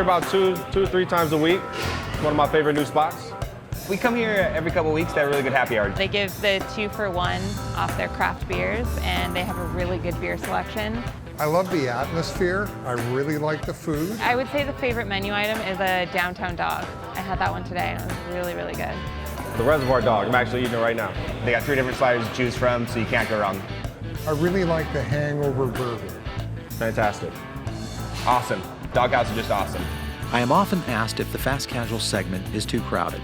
here about two to three times a week. It's one of my favorite new spots. We come here every couple of weeks to have a really good happy hour. They give the 2-for-1 off their craft beers, and they have a really good beer selection. I love the atmosphere. I really like the food. I would say the favorite menu item is a downtown dog. I had that one today, and it was really, really good. The Reservoir Dog, I'm actually eating it right now. They got 3 different sliders to choose from, so you can't go wrong. I really like the hangover burger. Fantastic. Awesome. Doghouse is just awesome. I am often asked if the fast casual segment is too crowded.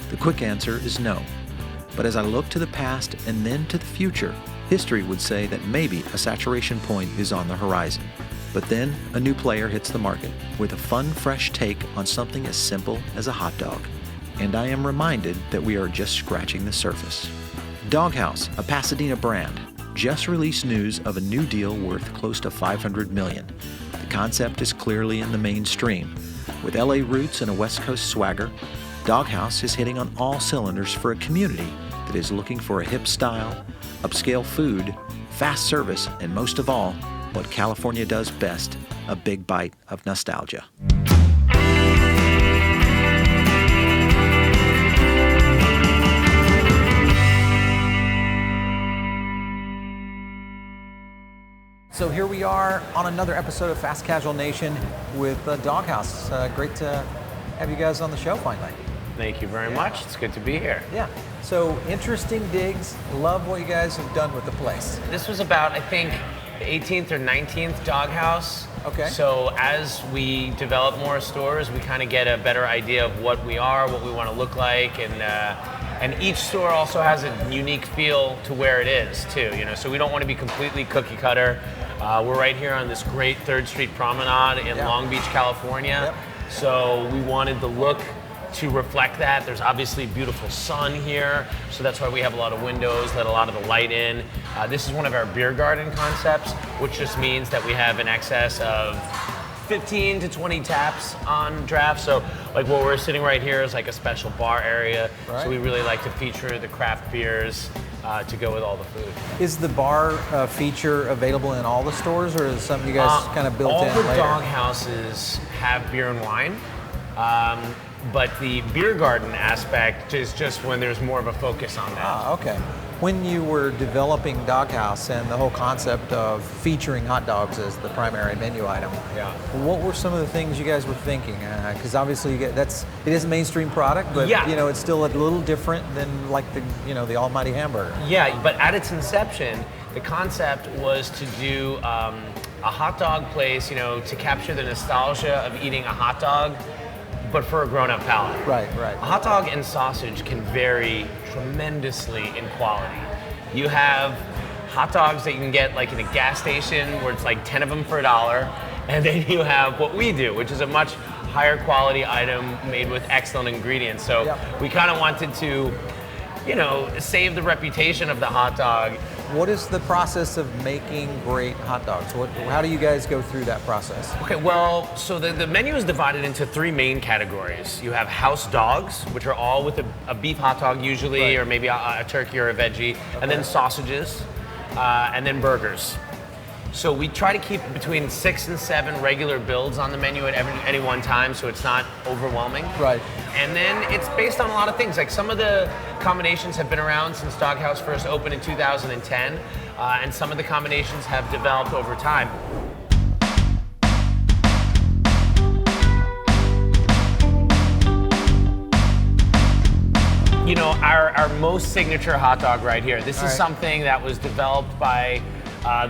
The quick answer is no. But as I look to the past and then to the future, history would say that maybe a saturation point is on the horizon. But then a new player hits the market with a fun, fresh take on something as simple as a hot dog. And I am reminded that we are just scratching the surface. Doghouse, a Pasadena brand, just released news of a new deal worth close to $500 million. The concept is clearly in the mainstream. With LA roots and a West Coast swagger, Doghouse is hitting on all cylinders for a community that is looking for a hip style, upscale food, fast service, and most of all, what California does best, a big bite of nostalgia. So here we are on another episode of Fast Casual Nation with Doghouse. Great to have you guys on the show finally. Thank you very much. It's good to be here. Yeah. So interesting digs. Love what you guys have done with the place. This was about, I think, the 18th or 19th Doghouse. Okay. So as we develop more stores, we kind of get a better idea of what we are, what we want to look like, and each store also has a unique feel to where it is too. You know, so we don't want to be completely cookie cutter. We're right here on this great 3rd Street Promenade in Long Beach, California. Yep. So we wanted the look to reflect that. There's obviously beautiful sun here, so that's why we have a lot of windows, let a lot of the light in. This is one of our beer garden concepts, which just means that we have an excess of 15 to 20 taps on draft. So like where we're sitting right here is like a special bar area. Right. So we really like to feature the craft beers to go with all the food. Is the bar feature available in all the stores, or is it something you guys kind of built in All the later? dog houses have beer and wine. But the beer garden aspect is just when there's more of a focus on that. Ah, okay. When you were developing Doghouse and the whole concept of featuring hot dogs as the primary menu item, what were some of the things you guys were thinking? Because obviously it is a mainstream product, but you know, it's still a little different than like the almighty hamburger. Yeah, but at its inception, the concept was to do a hot dog place, you know, to capture the nostalgia of eating a hot dog, but for a grown-up palate. Right, right. A hot dog and sausage can vary tremendously in quality. You have hot dogs that you can get like in a gas station where it's like 10 of them for $1, and then you have what we do, which is a much higher quality item made with excellent ingredients. So we kind of wanted to, you know, save the reputation of the hot dog. What is the process of making great hot dogs? How do you guys go through that process? Okay, well, so the menu is divided into 3 main categories. You have house dogs, which are all with a beef hot dog usually, or maybe a turkey or a veggie, and then sausages, and then burgers. So we try to keep between 6 and 7 regular builds on the menu at any one time, so it's not overwhelming. Right. And then it's based on a lot of things. Like some of the combinations have been around since Doghouse first opened in 2010, and some of the combinations have developed over time. You know, our most signature hot dog right here. This is something that was developed by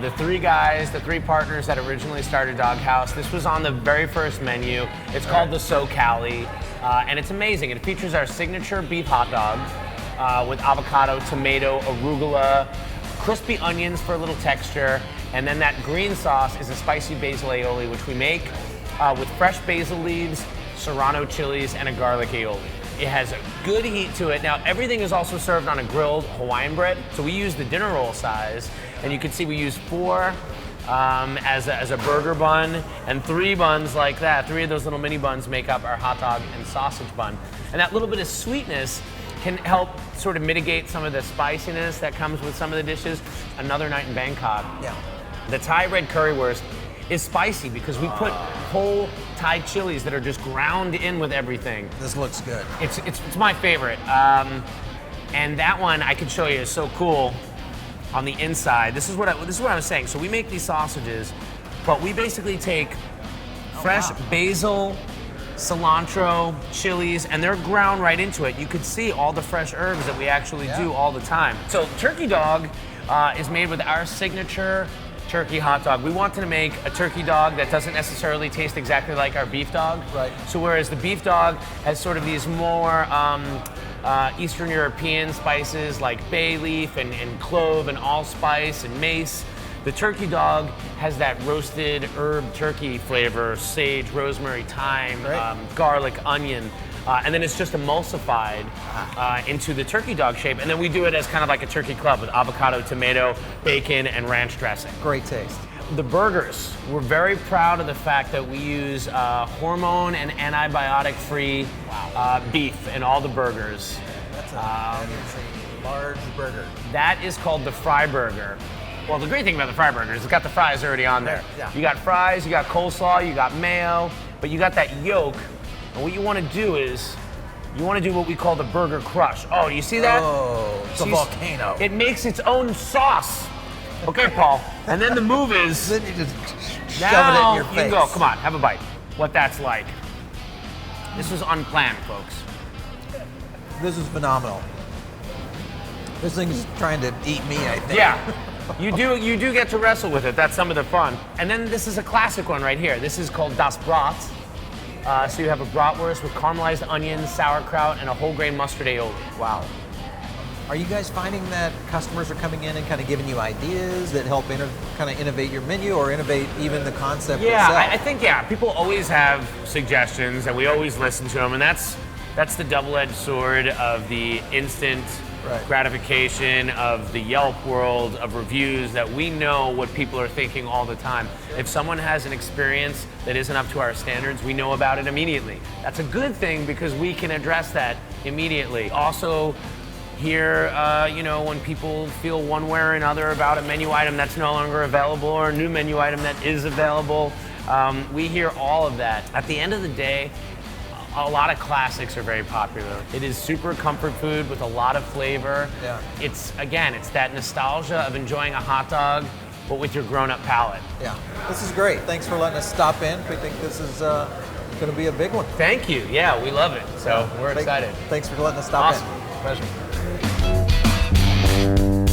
the 3 guys, the 3 partners that originally started Doghouse. This was on the very first menu. It's called the SoCali, and it's amazing. It features our signature beef hot dog with avocado, tomato, arugula, crispy onions for a little texture, and then that green sauce is a spicy basil aioli, which we make with fresh basil leaves, serrano chilies, and a garlic aioli. It has a good heat to it. Now, everything is also served on a grilled Hawaiian bread. So we use the dinner roll size, and you can see we use 4 as a burger bun, and 3 buns like that. 3 of those little mini buns make up our hot dog and sausage bun. And that little bit of sweetness can help sort of mitigate some of the spiciness that comes with some of the dishes. Another night in Bangkok, the Thai red currywurst is spicy because we put whole Thai chilies that are just ground in with everything. This looks good. It's my favorite. And that one I could show you is so cool on the inside. This is what I was saying. So we make these sausages, but we basically take fresh basil, cilantro, chilies, and they're ground right into it. You could see all the fresh herbs that we actually do all the time. So turkey dog is made with our signature turkey hot dog. We wanted to make a turkey dog that doesn't necessarily taste exactly like our beef dog. Right. So whereas the beef dog has sort of these more Eastern European spices like bay leaf and clove and allspice and mace, the turkey dog has that roasted herb turkey flavor, sage, rosemary, thyme, garlic, onion. And then it's just emulsified into the turkey dog shape. And then we do it as kind of like a turkey club with avocado, tomato, bacon, and ranch dressing. Great taste. The burgers, we're very proud of the fact that we use hormone and antibiotic-free beef in all the burgers. That's a large burger. That is called the fry burger. Well, the great thing about the fry burger is it's got the fries already on there. Yeah. You got fries, you got coleslaw, you got mayo, but you got that yolk. And what you want to do is, you want to do what we call the burger crush. Oh, you see that? Oh, it's a volcano. It makes its own sauce. Okay, Paul. And then the move is, Then you just shove now it in your face. you can go. Come on, have a bite. What that's like. This was unplanned, folks. This is phenomenal. This thing is trying to eat me, I think. Yeah. You do get to wrestle with it. That's some of the fun. And then this is a classic one right here. This is called Das Brat. So you have a bratwurst with caramelized onions, sauerkraut, and a whole grain mustard aioli. Wow. Are you guys finding that customers are coming in and kind of giving you ideas that help kind of innovate your menu or innovate even the concept itself? I think, people always have suggestions, and we always listen to them, and that's the double-edged sword of the instant gratification of the Yelp world of reviews, that we know what people are thinking all the time. If someone has an experience that isn't up to our standards, we know about it immediately. That's a good thing because we can address that immediately. Also, here, when people feel one way or another about a menu item that's no longer available or a new menu item that is available, we hear all of that. At the end of the day, a lot of classics are very popular. It is super comfort food with a lot of flavor. Yeah. It's that nostalgia of enjoying a hot dog, but with your grown-up palate. Yeah. This is great. Thanks for letting us stop in. We think this is going to be a big one. Thank you. Yeah, we love it. So we're excited. Thanks for letting us stop in. Awesome. Pleasure.